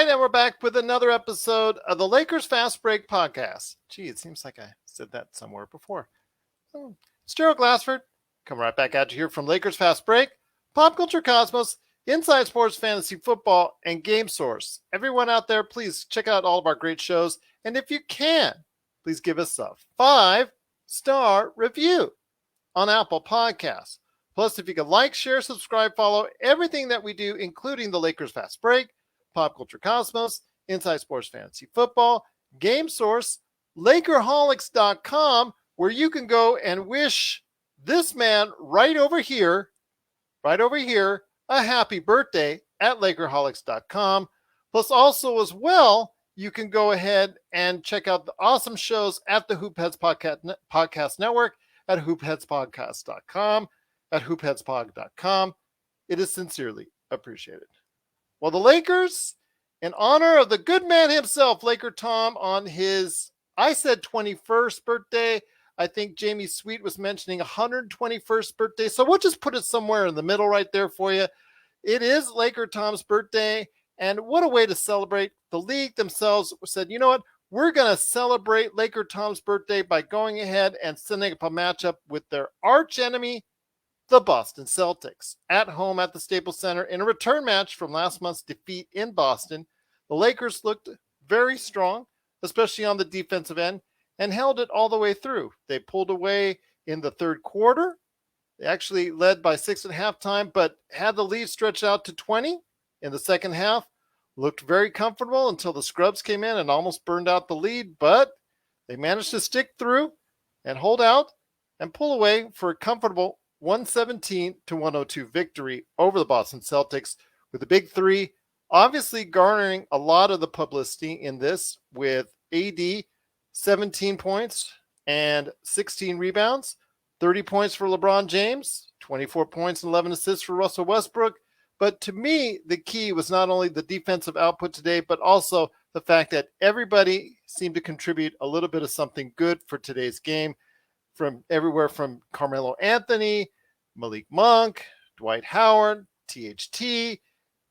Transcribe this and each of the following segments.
and we're back with another episode of the Lakers Fast Break podcast. Gee, it seems like I said that somewhere before. It's Gerald Glassford. Coming right back at you here from Lakers Fast Break, Pop Culture Cosmos, Inside Sports Fantasy Football, and Game Source. Everyone out there, please check out all of our great shows. And if you can, please give us a 5-star review on Apple Podcasts. Plus, if you can like, share, subscribe, follow everything that we do, including the Lakers Fast Break, Pop Culture Cosmos, Inside Sports Fantasy Football, Game Source, Lakerholics.com, where you can go and wish this man right over here, a happy birthday at Lakerholics.com. Plus, also as well, you can go ahead and check out the awesome shows at the Hoopheads Podcast Network at hoopheadspodcast.com, at hoopheadspod.com. It is sincerely appreciated. Well, the Lakers, in honor of the good man himself, LakerTom, on his, I said 21st birthday. I think Jamie Sweet was mentioning 121st birthday. So we'll just put it somewhere in the middle right there for you. It is LakerTom's birthday. And what a way to celebrate. The league themselves said, you know what? We're going to celebrate LakerTom's birthday by going ahead and setting up a matchup with their arch enemy, the Boston Celtics, at home at the Staples Center in a return match from last month's defeat in Boston. The Lakers looked very strong, especially on the defensive end, and held it all the way through. They pulled away in the third quarter. They actually led by 6 at halftime, but had the lead stretched out to 20 in the second half. Looked very comfortable until the scrubs came in and almost burned out the lead, but they managed to stick through and hold out and pull away for a comfortable 117-102 victory over the Boston Celtics, with the big three obviously garnering a lot of the publicity in this, with AD 17 points and 16 rebounds, 30 points for LeBron James, 24 points and 11 assists for Russell Westbrook. But to me, the key was not only the defensive output today, but also the fact that everybody seemed to contribute a little bit of something good for today's game, from everywhere from Carmelo Anthony, Malik Monk, Dwight Howard, THT.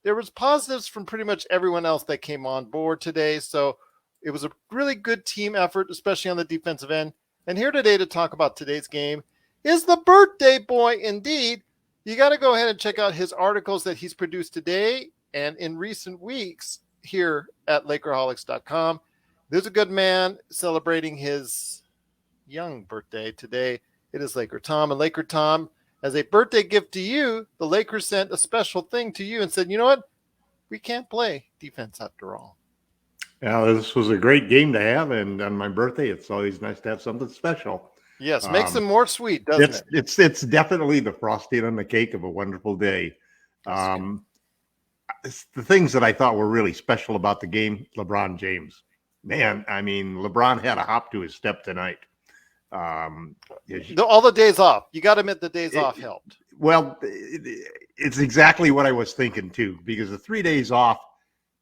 There was positives from pretty much everyone else that came on board today. So it was a really good team effort, especially on the defensive end. And here today to talk about today's game is the birthday boy indeed. You got to go ahead and check out his articles that he's produced today and in recent weeks here at Lakerholics.com. There's a good man celebrating his young birthday today. It is LakerTom. And LakerTom, as a birthday gift to you, the Lakers sent a special thing to you and said, you know what? We can't play defense after all. Yeah, this was a great game to have. And on my birthday, it's always nice to have something special. Yes, makes them more sweet, doesn't it? It's definitely the frosting on the cake of a wonderful day. It's the things that I thought were really special about the game, LeBron James. Man, I mean, LeBron had a hop to his step tonight. All the days off. You got to admit the days off helped. Well, it's exactly what I was thinking, too, because the 3 days off,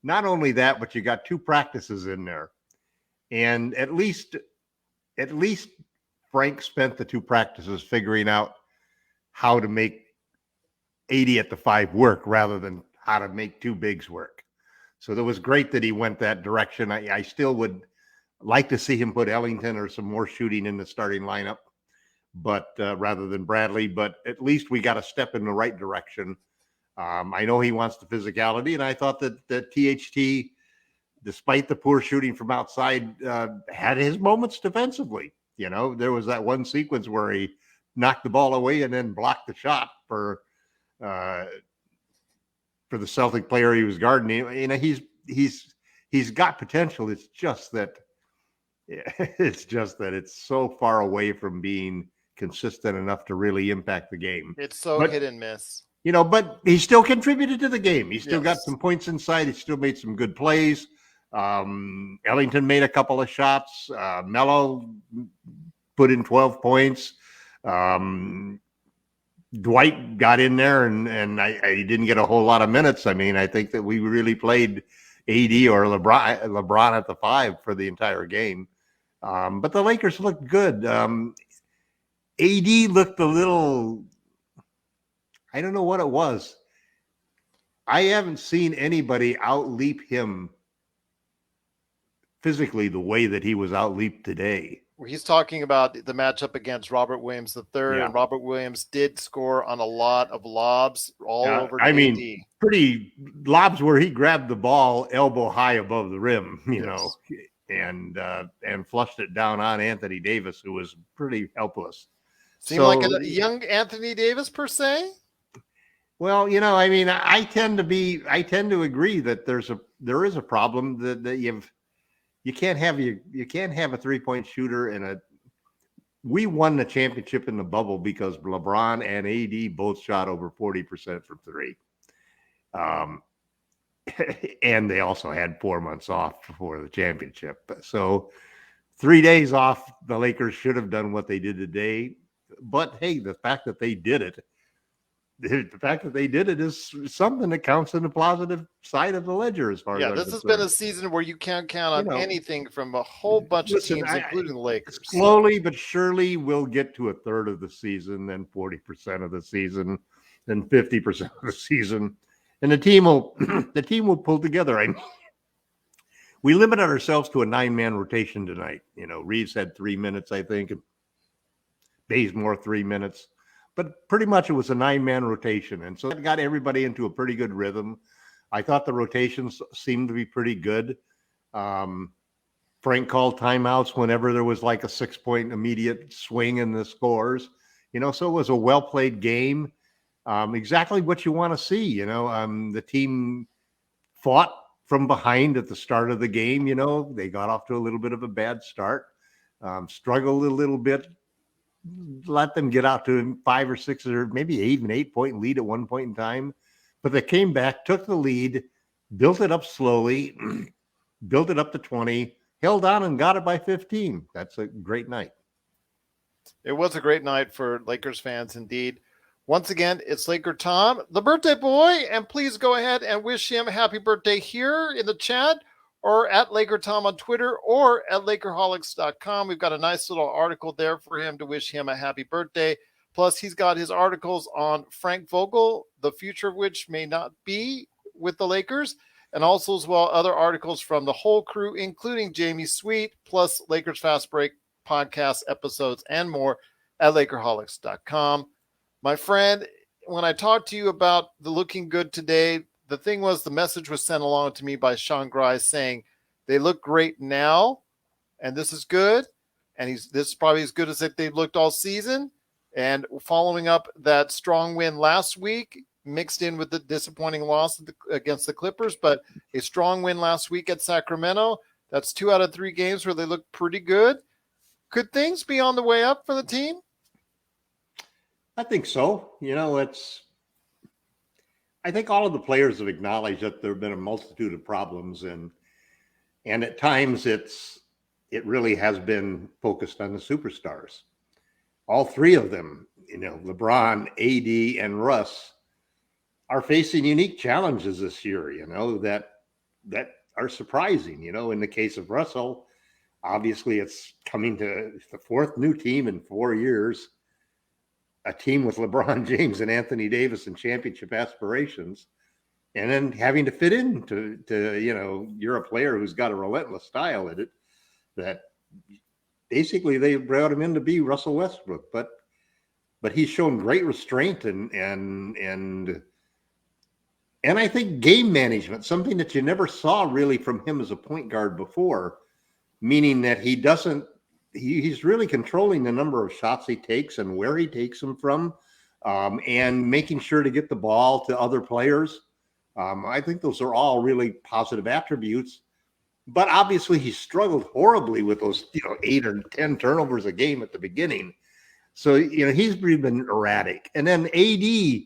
not only that, but you got 2 practices in there. And at least Frank spent the 2 practices figuring out how to make 80 at the 5 work rather than how to make 2 bigs work. So it was great that he went that direction. I still would like to see him put Ellington or some more shooting in the starting lineup, but rather than Bradley. But at least we got a step in the right direction. I know he wants the physicality, and I thought that THT, despite the poor shooting from outside, had his moments defensively. You know, there was that one sequence where he knocked the ball away and then blocked the shot for the Celtic player he was guarding. You know, he's got potential. It's just that it's so far away from being consistent enough to really impact the game. It's so hit and miss. You know, but he still contributed to the game. He still got some points inside. He still made some good plays. Ellington made a couple of shots. Melo put in 12 points. Dwight got in there, and I didn't get a whole lot of minutes. I mean, I think that we really played AD or LeBron at the 5 for the entire game. But the Lakers looked good. AD looked a little, I don't know what it was. I haven't seen anybody outleap him physically the way that he was out-leaped today. He's talking about the matchup against Robert Williams III, Yeah. and Robert Williams did score on a lot of lobs all over to I mean, AD. pretty lobs where he grabbed the ball elbow high above the rim, you know, and flushed it down on Anthony Davis, who was pretty helpless. Seemed like a young Anthony Davis per se. Well, you know, I mean, I tend to agree that there is a problem that you can't have a 3-point shooter we won the championship in the bubble because LeBron and AD both shot over 40% from three. And they also had 4 months off before the championship. So 3 days off, the Lakers should have done what they did today. But hey, the fact that they did it is something that counts in the positive side of the ledger as far as this has been a season where you can't count on anything from a whole bunch of teams, including the Lakers. Slowly but surely, we'll get to a third of the season, then 40% of the season, then 50% of the season, and the team will pull together. I mean, we limited ourselves to a 9-man rotation tonight. You know, Reeves had 3 minutes, I think, and Bazemore 3 minutes. But pretty much it was a 9-man rotation. And so it got everybody into a pretty good rhythm. I thought the rotations seemed to be pretty good. Frank called timeouts whenever there was like a 6-point immediate swing in the scores. You know, so it was a well-played game. Exactly what you want to see. You know, the team fought from behind at the start of the game. You know, they got off to a little bit of a bad start, struggled a little bit. Let them get out to 5 or 6 or maybe even 8-point lead at one point in time. But they came back, took the lead, built it up slowly, built it up to 20, held on and got it by 15. That's a great night. It was a great night for Lakers fans indeed. Once again, it's LakerTom, the birthday boy, and please go ahead and wish him a happy birthday here in the chat or at LakerTom on Twitter or at Lakerholics.com. We've got a nice little article there for him to wish him a happy birthday. Plus, he's got his articles on Frank Vogel, the future of which may not be with the Lakers, and also as well other articles from the whole crew, including Jamie Sweet, plus Lakers Fast Break podcast episodes and more at Lakerholics.com. My friend, when I talked to you about the looking good today, the thing was the message was sent along to me by Sean Grice saying they look great now, and this is good, and this is probably as good as if they've looked all season. And following up that strong win last week, mixed in with the disappointing loss against the Clippers, but a strong win last week at Sacramento. That's 2 out of 3 games where they look pretty good. Could things be on the way up for the team? I think so. You know, I think all of the players have acknowledged that there have been a multitude of problems, and at times it really has been focused on the superstars. All 3 of them, you know, LeBron, AD, and Russ, are facing unique challenges this year, you know, that are surprising. You know, in the case of Russell, obviously it's coming to the 4th new team in 4 years. A team with LeBron James and Anthony Davis and championship aspirations, and then having to fit into you know, you're a player who's got a relentless style at it, that basically they brought him in to be Russell Westbrook, but he's shown great restraint and I think game management, something that you never saw really from him as a point guard before, meaning that he's really controlling the number of shots he takes and where he takes them from, and making sure to get the ball to other players. I think those are all really positive attributes. But obviously, he struggled horribly with those, you know, 8 or 10 turnovers a game at the beginning. So, you know, he's been erratic. And then AD,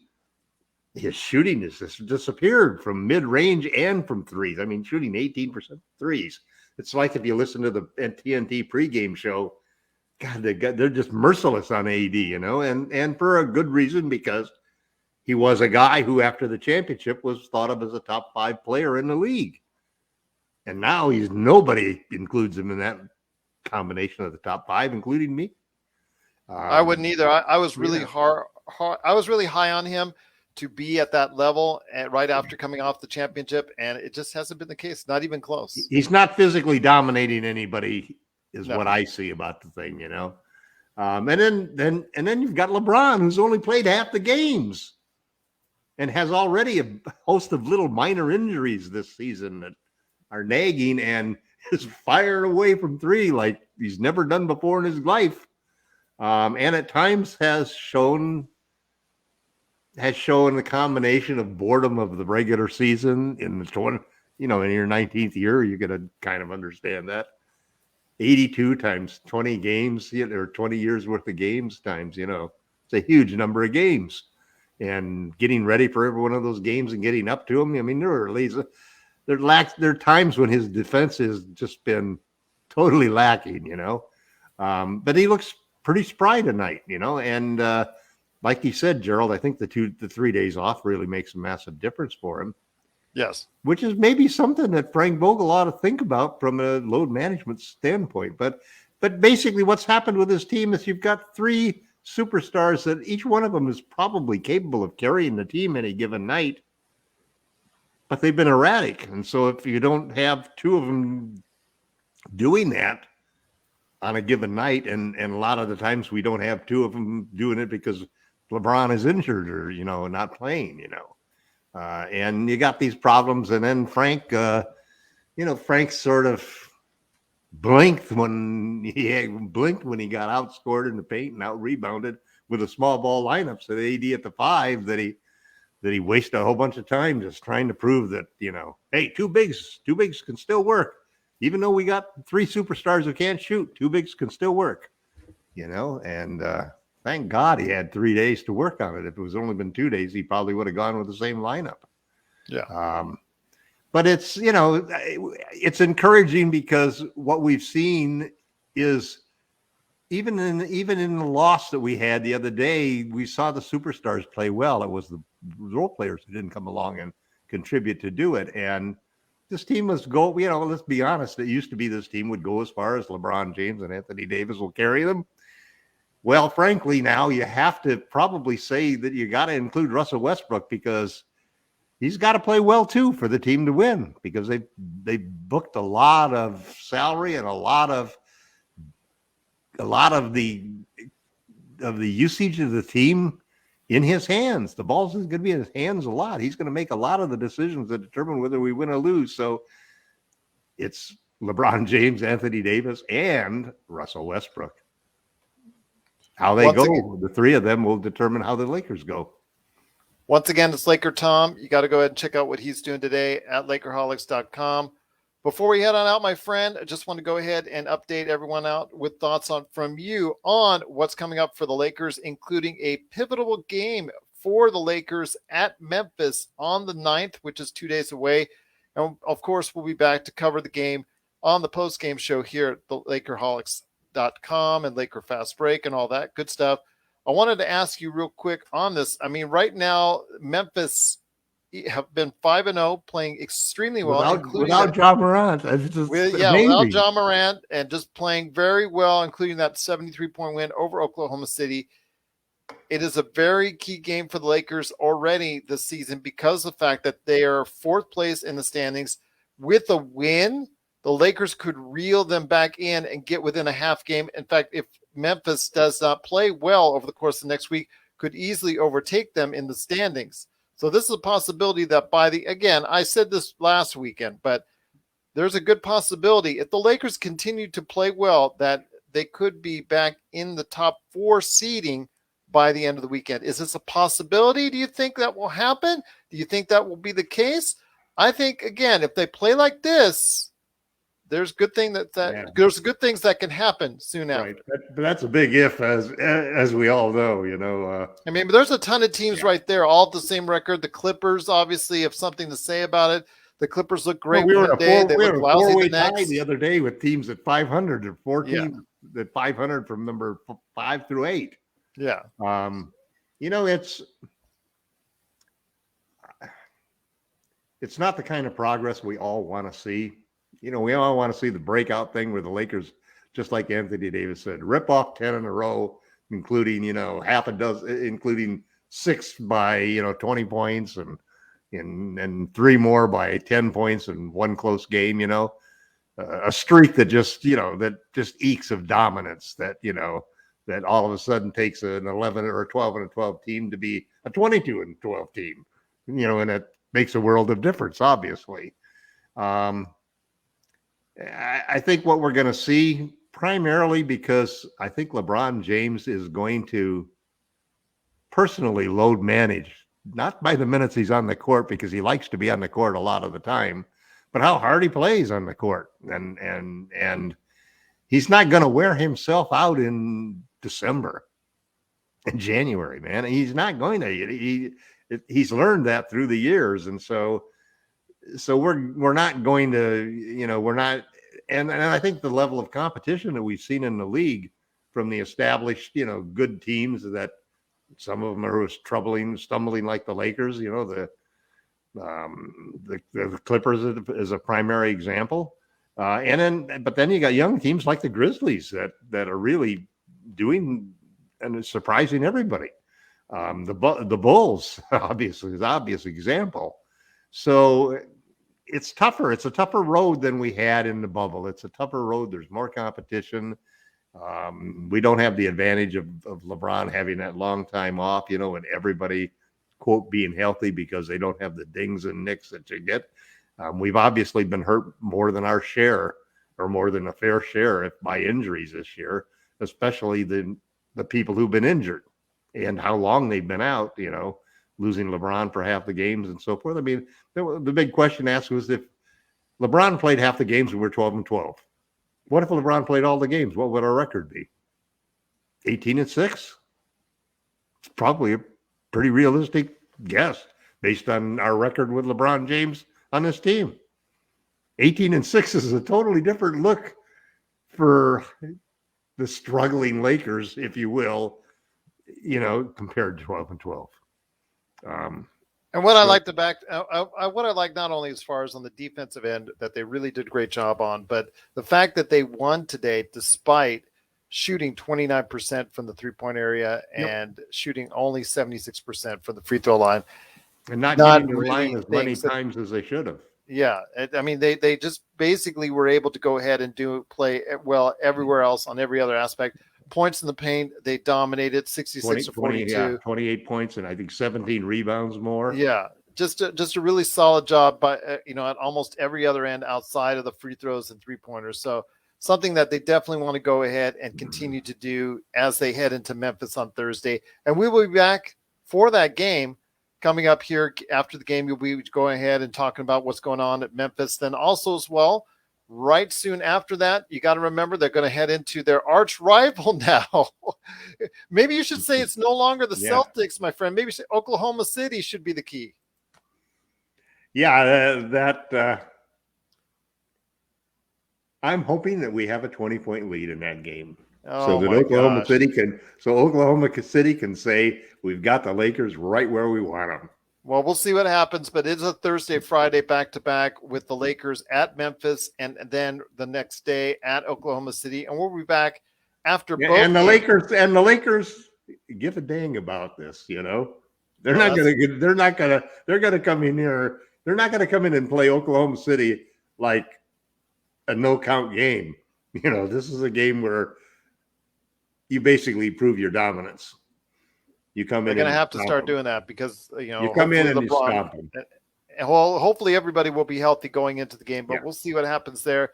his shooting has just disappeared from mid-range and from threes. I mean, shooting 18% threes. It's like if you listen to the TNT pregame show, God, they're just merciless on AD, you know, and for a good reason, because he was a guy who, after the championship, was thought of as a top 5 player in the league. And now nobody includes him in that combination of the top 5, including me. I wouldn't either. I was really I was really high on him to be at that level and right after coming off the championship, and it just hasn't been the case. Not even close. He's not physically dominating anybody, is No. what I see about the thing, And then you've got LeBron, who's only played half the games and has already a host of little minor injuries this season that are nagging, and is firing away from three like he's never done before in his life. And at times has shown the combination of boredom of the regular season in the 20, in your 19th year, you got to kind of understand that. 82 times 20 games, or 20 years worth of games times, it's a huge number of games. And getting ready for every one of those games and getting up to them. I mean, there are times when his defense has just been totally lacking, But he looks pretty spry tonight, and like you said, Gerald, I think the 3 days off really makes a massive difference for him. Yes. Which is maybe something that Frank Vogel ought to think about from a load management standpoint. But basically what's happened with his team is you've got three superstars that each one of them is probably capable of carrying the team any given night, but they've been erratic. And so if you don't have two of them doing that on a given night, and a lot of the times we don't have two of them doing it because LeBron is injured or, not playing, and you got these problems. And then Frank sort of blinked when he got outscored in the paint and out rebounded with a small ball lineup. So the AD at the 5 that he wasted a whole bunch of time just trying to prove that, hey, two bigs can still work. Even though we got three superstars who can't shoot, two bigs can still work, and thank God he had 3 days to work on it. If it was only been 2 days, he probably would have gone with the same lineup. Yeah. But it's, it's encouraging because what we've seen is even in the loss that we had the other day, we saw the superstars play well. It was the role players who didn't come along and contribute to do it. And this team was let's be honest. It used to be this team would go as far as LeBron James and Anthony Davis will carry them. Well, frankly, now you have to probably say that you got to include Russell Westbrook because he's got to play well too for the team to win, because they booked a lot of salary and a lot of the usage of the team in his hands. The ball's going to be in his hands a lot. He's going to make a lot of the decisions that determine whether we win or lose. So it's LeBron James, Anthony Davis, and Russell Westbrook. How they go, the three of them will determine how the Lakers go. Once again, it's LakerTom. You got to go ahead and check out what he's doing today at LakerHolics.com. Before we head on out, my friend, I just want to go ahead and update everyone out with thoughts from you on what's coming up for the Lakers, including a pivotal game for the Lakers at Memphis on the 9th, which is 2 days away. And of course, we'll be back to cover the game on the post-game show here at the LakerHolics.com and Laker Fast Break and all that good stuff. I wanted to ask you real quick on this. I mean, right now, Memphis have been 5-0, playing extremely well. Without Ja Morant. Without Ja Morant, and just playing very well, including that 73-point win over Oklahoma City. It is a very key game for the Lakers already this season because of the fact that they are fourth place in the standings. With a win, the Lakers could reel them back in and get within a half game. In fact, if Memphis does not play well over the course of the next week, could easily overtake them in the standings. So this is a possibility that again, I said this last weekend, but there's a good possibility if the Lakers continue to play well that they could be back in the top 4 seeding by the end of the weekend. Is this a possibility? Do you think that will happen? Do you think that will be the case? I think, again, if they play like this, there's good things that can happen soon after. Right. But that's a big if, as we all know, I mean, but there's a ton of teams right there, all at the same record. The Clippers obviously have something to say about it. The Clippers look great one day. They look lousy the next. The other day with teams at 500 or 4 teams at 500 from number 5 through 8. Yeah. It's not the kind of progress we all want to see. We all want to see the breakout thing where the Lakers, just like Anthony Davis said, rip off 10 in a row, including, half a dozen, including 6 by 20 points and 3 more by 10 points in one close game. A streak that just ekes of dominance that all of a sudden takes an 11 or a 12 and a 12 team to be a 22 and 12 team, and it makes a world of difference, obviously. I think what we're going to see, primarily because I think LeBron James is going to personally load manage, not by the minutes he's on the court, because he likes to be on the court a lot of the time, but how hard he plays on the court. And he's not going to wear himself out in December and January, man. He's not going to. He's learned that through the years. And so we're not going to, we're not. And I think the level of competition that we've seen in the league from the established, good teams, that some of them are stumbling like the Lakers, the Clippers is a primary example. But then you got young teams like the Grizzlies that are really doing and surprising everybody. The Bulls, obviously, is an obvious example. So it's tougher. It's a tougher road than we had in the bubble. It's a tougher road. There's more competition. We don't have the advantage of LeBron having that long time off, and everybody, quote, being healthy, because they don't have the dings and nicks that you get. We've obviously been hurt more than our share, or more than a fair share, by injuries this year, especially the people who've been injured and how long they've been out, losing LeBron for half the games and so forth. I mean, the big question asked was, if LeBron played half the games and we're 12-12, what if LeBron played all the games? What would our record be? 18-6? It's probably a pretty realistic guess based on our record with LeBron James on this team. 18-6 is a totally different look for the struggling Lakers, if you will, compared to 12-12. And what I like what I like not only as far as on the defensive end that they really did a great job on, but the fact that they won today despite shooting 29% from the 3-point area and shooting only 76% from the free throw line, and not getting to the line as many times as they should have. Yeah, I mean they just basically were able to go ahead and play well everywhere else on every other aspect. Points in the paint, they dominated 66-42. 28 points, and I think 17 rebounds more. Yeah, just a really solid job by at almost every other end outside of the free throws and 3-pointers. So something that they definitely want to go ahead and continue to do as they head into Memphis on Thursday. And we will be back for that game coming up here after the game. You'll be going ahead and talking about what's going on at Memphis. Then also as well, right soon after that, you got to remember they're going to head into their arch rival now. Maybe you should say it's no longer the Celtics, my friend. Maybe Oklahoma City should be the key. Yeah, I'm hoping that we have a 20-point lead in that game. So that Oklahoma City can say we've got the Lakers right where we want them. Well, we'll see what happens, but it's a Thursday, Friday back-to-back with the Lakers at Memphis and then the next day at Oklahoma City. And we'll be back after both. And the Lakers give a dang about this, They're not going to come in here. They're not going to come in and play Oklahoma City like a no-count game. This is a game where you basically prove your dominance. You come in. They're going to have to start doing that because you come in and you stop them. Well, hopefully everybody will be healthy going into the game, but we'll see what happens there.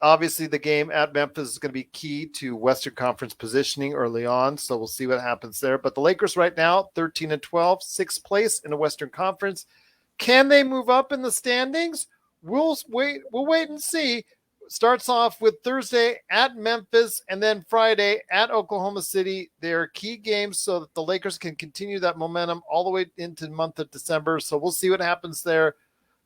Obviously, the game at Memphis is going to be key to Western Conference positioning early on, so we'll see what happens there. But the Lakers right now, 13-12, 6th place in the Western Conference. Can they move up in the standings? We'll wait and see. Starts off with Thursday at Memphis and then Friday at Oklahoma City. They're key games so that the Lakers can continue that momentum all the way into the month of December. So we'll see what happens there.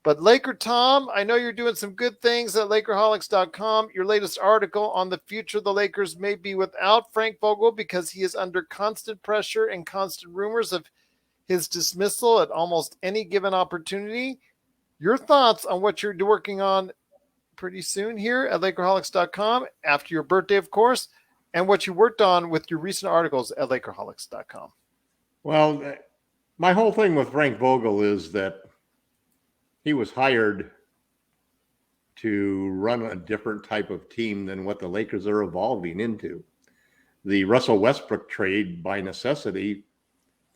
But LakerTom, I know you're doing some good things at LakerHolics.com. Your latest article on the future of the Lakers may be without Frank Vogel because he is under constant pressure and constant rumors of his dismissal at almost any given opportunity. Your thoughts on what you're working on pretty soon here at LakerHolics.com after your birthday, of course, and what you worked on with your recent articles at LakerHolics.com. Well, my whole thing with Frank Vogel is that he was hired to run a different type of team than what the Lakers are evolving into. The Russell Westbrook trade, by necessity,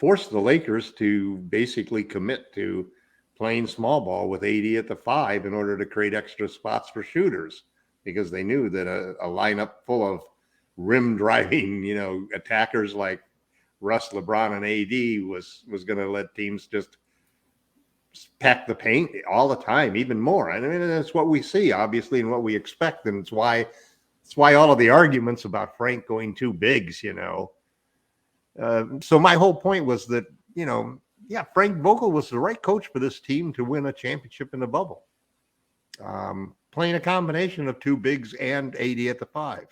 forced the Lakers to basically commit to playing small ball with AD at the 5 in order to create extra spots for shooters, because they knew that a lineup full of rim driving, attackers like Russ, LeBron, and AD was going to let teams just pack the paint all the time, even more. I mean, that's what we see, obviously, and what we expect, and it's why all of the arguments about Frank going two bigs, So my whole point was that, Frank Vogel was the right coach for this team to win a championship in the bubble. Playing a combination of two bigs and AD at the 5,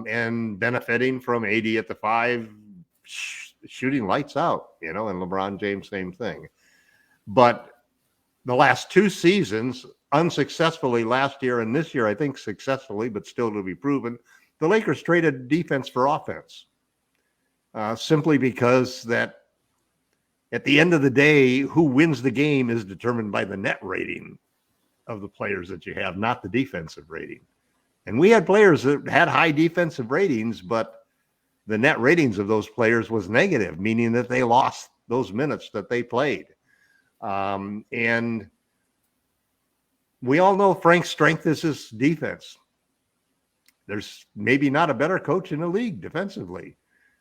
and benefiting from AD at the 5 shooting lights out, and LeBron James, same thing. But the last two seasons, unsuccessfully last year and this year, I think successfully, but still to be proven, the Lakers traded defense for offense, simply because that at the end of the day, who wins the game is determined by the net rating of the players that you have, not the defensive rating. And we had players that had high defensive ratings, but the net ratings of those players was negative, meaning that they lost those minutes that they played. And we all know Frank's strength is his defense. There's maybe not a better coach in the league defensively,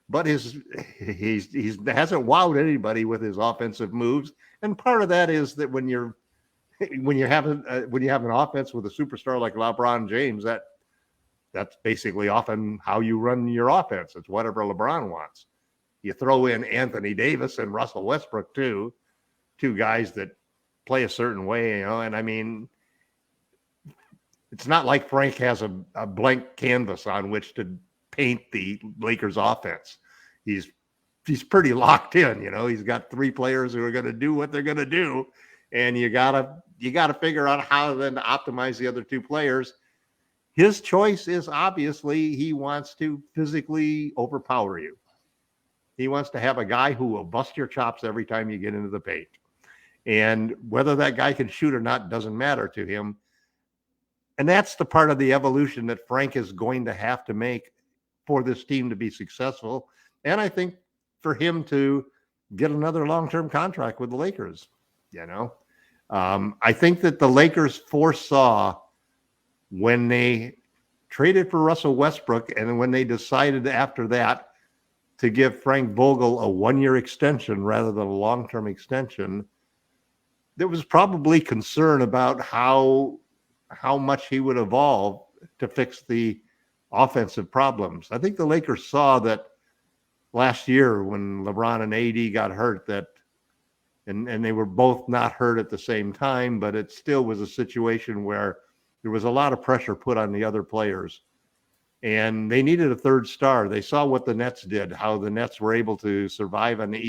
but he hasn't wowed anybody with his offensive moves. And part of that is that when you have an offense with a superstar like LeBron James, that's basically often how you run your offense. It's whatever LeBron wants. You throw in Anthony Davis and Russell Westbrook too, two guys that play a certain way, and I mean, it's not like Frank has a blank canvas on which to paint the Lakers offense. He's pretty locked in, he's got three players who are going to do what they're going to do. And you gotta figure out how then to optimize the other two players. His choice is obviously he wants to physically overpower you. He wants to have a guy who will bust your chops every time you get into the paint. And whether that guy can shoot or not doesn't matter to him. And that's the part of the evolution that Frank is going to have to make for this team to be successful. And I think for him to get another long-term contract with the Lakers, I think that the Lakers foresaw when they traded for Russell Westbrook and when they decided after that to give Frank Vogel a one-year extension rather than a long-term extension, there was probably concern about how much he would evolve to fix the offensive problems. I think the Lakers saw that last year when LeBron and AD got hurt, that and they were both not hurt at the same time, but it still was a situation where there was a lot of pressure put on the other players. And they needed a third star. They saw what the Nets did, how the Nets were able to survive on the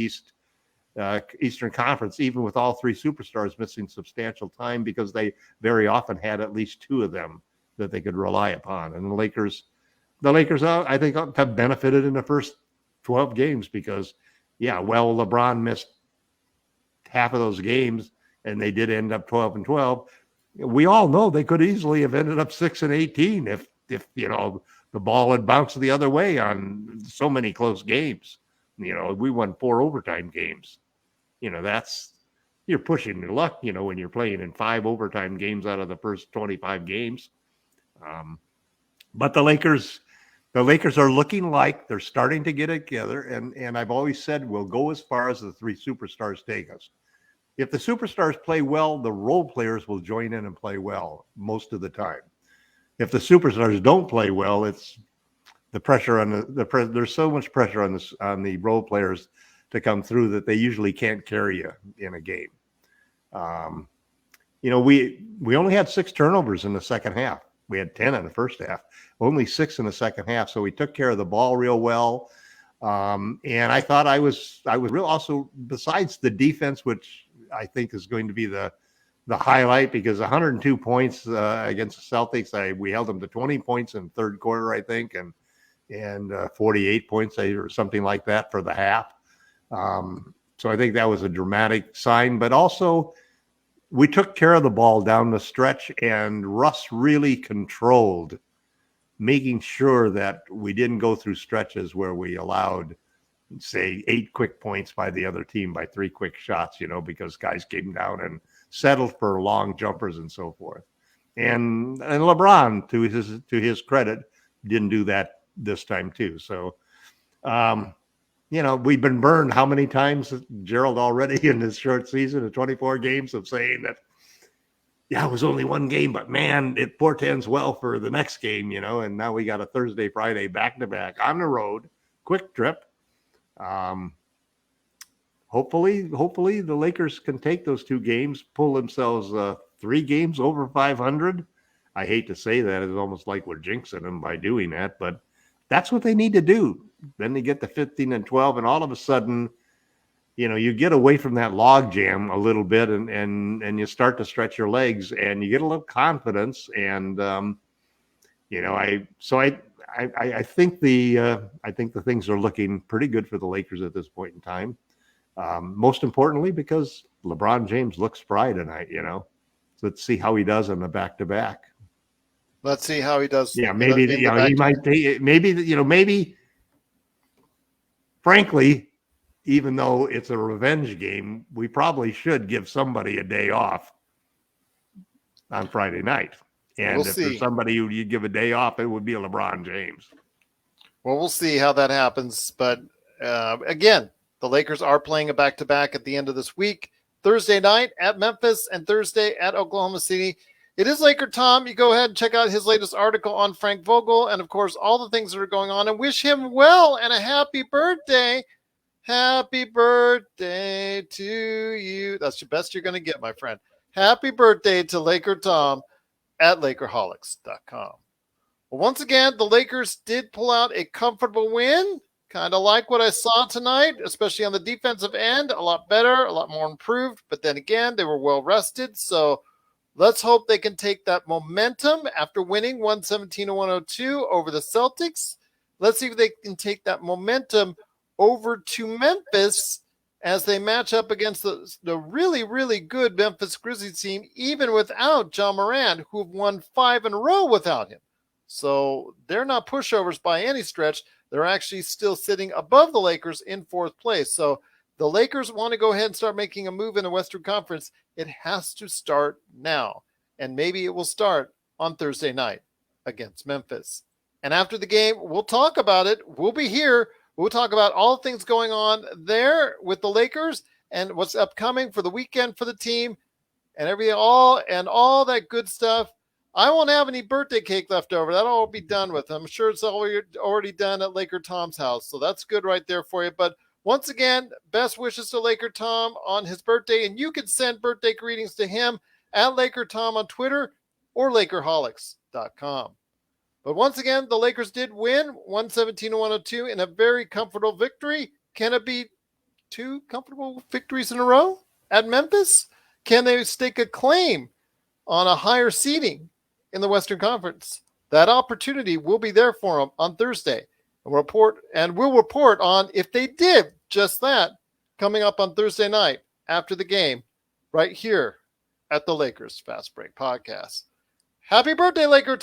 Eastern Conference, even with all three superstars missing substantial time, because they very often had at least two of them that they could rely upon. And the Lakers, I think, have benefited in the first 12 games because, LeBron missed half of those games, and they did end up 12-12. We all know they could easily have ended up 6-18 if the ball had bounced the other way on so many close games. We won 4 overtime games. You're pushing your luck, when you're playing in 5 overtime games out of the first 25 games. But the Lakers are looking like they're starting to get it together. And I've always said we'll go as far as the 3 superstars take us. If the superstars play well, the role players will join in and play well most of the time. If the superstars don't play well, it's the pressure on there's so much pressure on the role players to come through that they usually can't carry you in a game. We only had 6 turnovers in the second half. We had 10 in the first half, only 6 in the second half. So we took care of the ball real well. And I thought I was real also, besides the defense, which I think is going to be the highlight, because 102 points against the Celtics, we held them to 20 points in the third quarter, I think, and 48 points or something like that for the half. So I think that was a dramatic sign, but also we took care of the ball down the stretch, and Russ really controlled making sure that we didn't go through stretches where we allowed, say, 8 quick points by the other team by 3 quick shots, because guys came down and settled for long jumpers and so forth. And LeBron, to his credit, didn't do that this time too. So, we've been burned how many times, Gerald, already in this short season of 24 games of saying that, yeah, it was only one game, but man, it portends well for the next game, and now we got a Thursday, Friday back-to-back on the road, quick trip. Hopefully the Lakers can take those 2 games, pull themselves 3 games over 500. I hate to say that. It's almost like we're jinxing them by doing that, but that's what they need to do. Then they get to 15 and 12, and all of a sudden, you get away from that log jam a little bit, and you start to stretch your legs, and you get a little confidence. And I think the things are looking pretty good for the Lakers at this point in time. Most importantly, because LeBron James looks spry tonight. So let's see how he does on the back-to-back. Let's see how he does. Yeah, maybe he might take. Maybe. Frankly, even though it's a revenge game, we probably should give somebody a day off on Friday night. And if there's somebody who you give a day off, it would be a LeBron James. Well, we'll see how that happens. But again, the Lakers are playing a back-to-back at the end of this week. Thursday night at Memphis and Thursday at Oklahoma City. It is LakerTom. You go ahead and check out his latest article on Frank Vogel and, of course, all the things that are going on. And wish him well and a happy birthday. Happy birthday to you. That's the best you're going to get, my friend. Happy birthday to LakerTom at LakerHolics.com. Well, once again, the Lakers did pull out a comfortable win. Kind of like what I saw tonight, especially on the defensive end. A lot better, a lot more improved. But then again, they were well rested. So let's hope they can take that momentum after winning 117-102 over the Celtics. Let's see if they can take that momentum over to Memphis as they match up against the really, really good Memphis Grizzlies team, even without John Morant, who have won 5 in a row without him. So they're not pushovers by any stretch. They're actually still sitting above the Lakers in 4th place. So the Lakers want to go ahead and start making a move in the Western Conference. It has to start now. And maybe it will start on Thursday night against Memphis. And after the game, we'll talk about it. We'll be here. We'll talk about all things going on there with the Lakers and what's upcoming for the weekend for the team and all that good stuff. I won't have any birthday cake left over. That'll all be done with. I'm sure it's already done at LakerTom's house. So that's good right there for you. But once again, best wishes to LakerTom on his birthday. And you can send birthday greetings to him at LakerTom on Twitter or LakerHolics.com. But once again, the Lakers did win 117-102 in a very comfortable victory. Can it be 2 comfortable victories in a row at Memphis? Can they stake a claim on a higher seeding in the Western Conference? That opportunity will be there for them on Thursday. We'll report on if they did just that coming up on Thursday night after the game right here at the Lakers Fast Break Podcast. Happy birthday, LakerTom.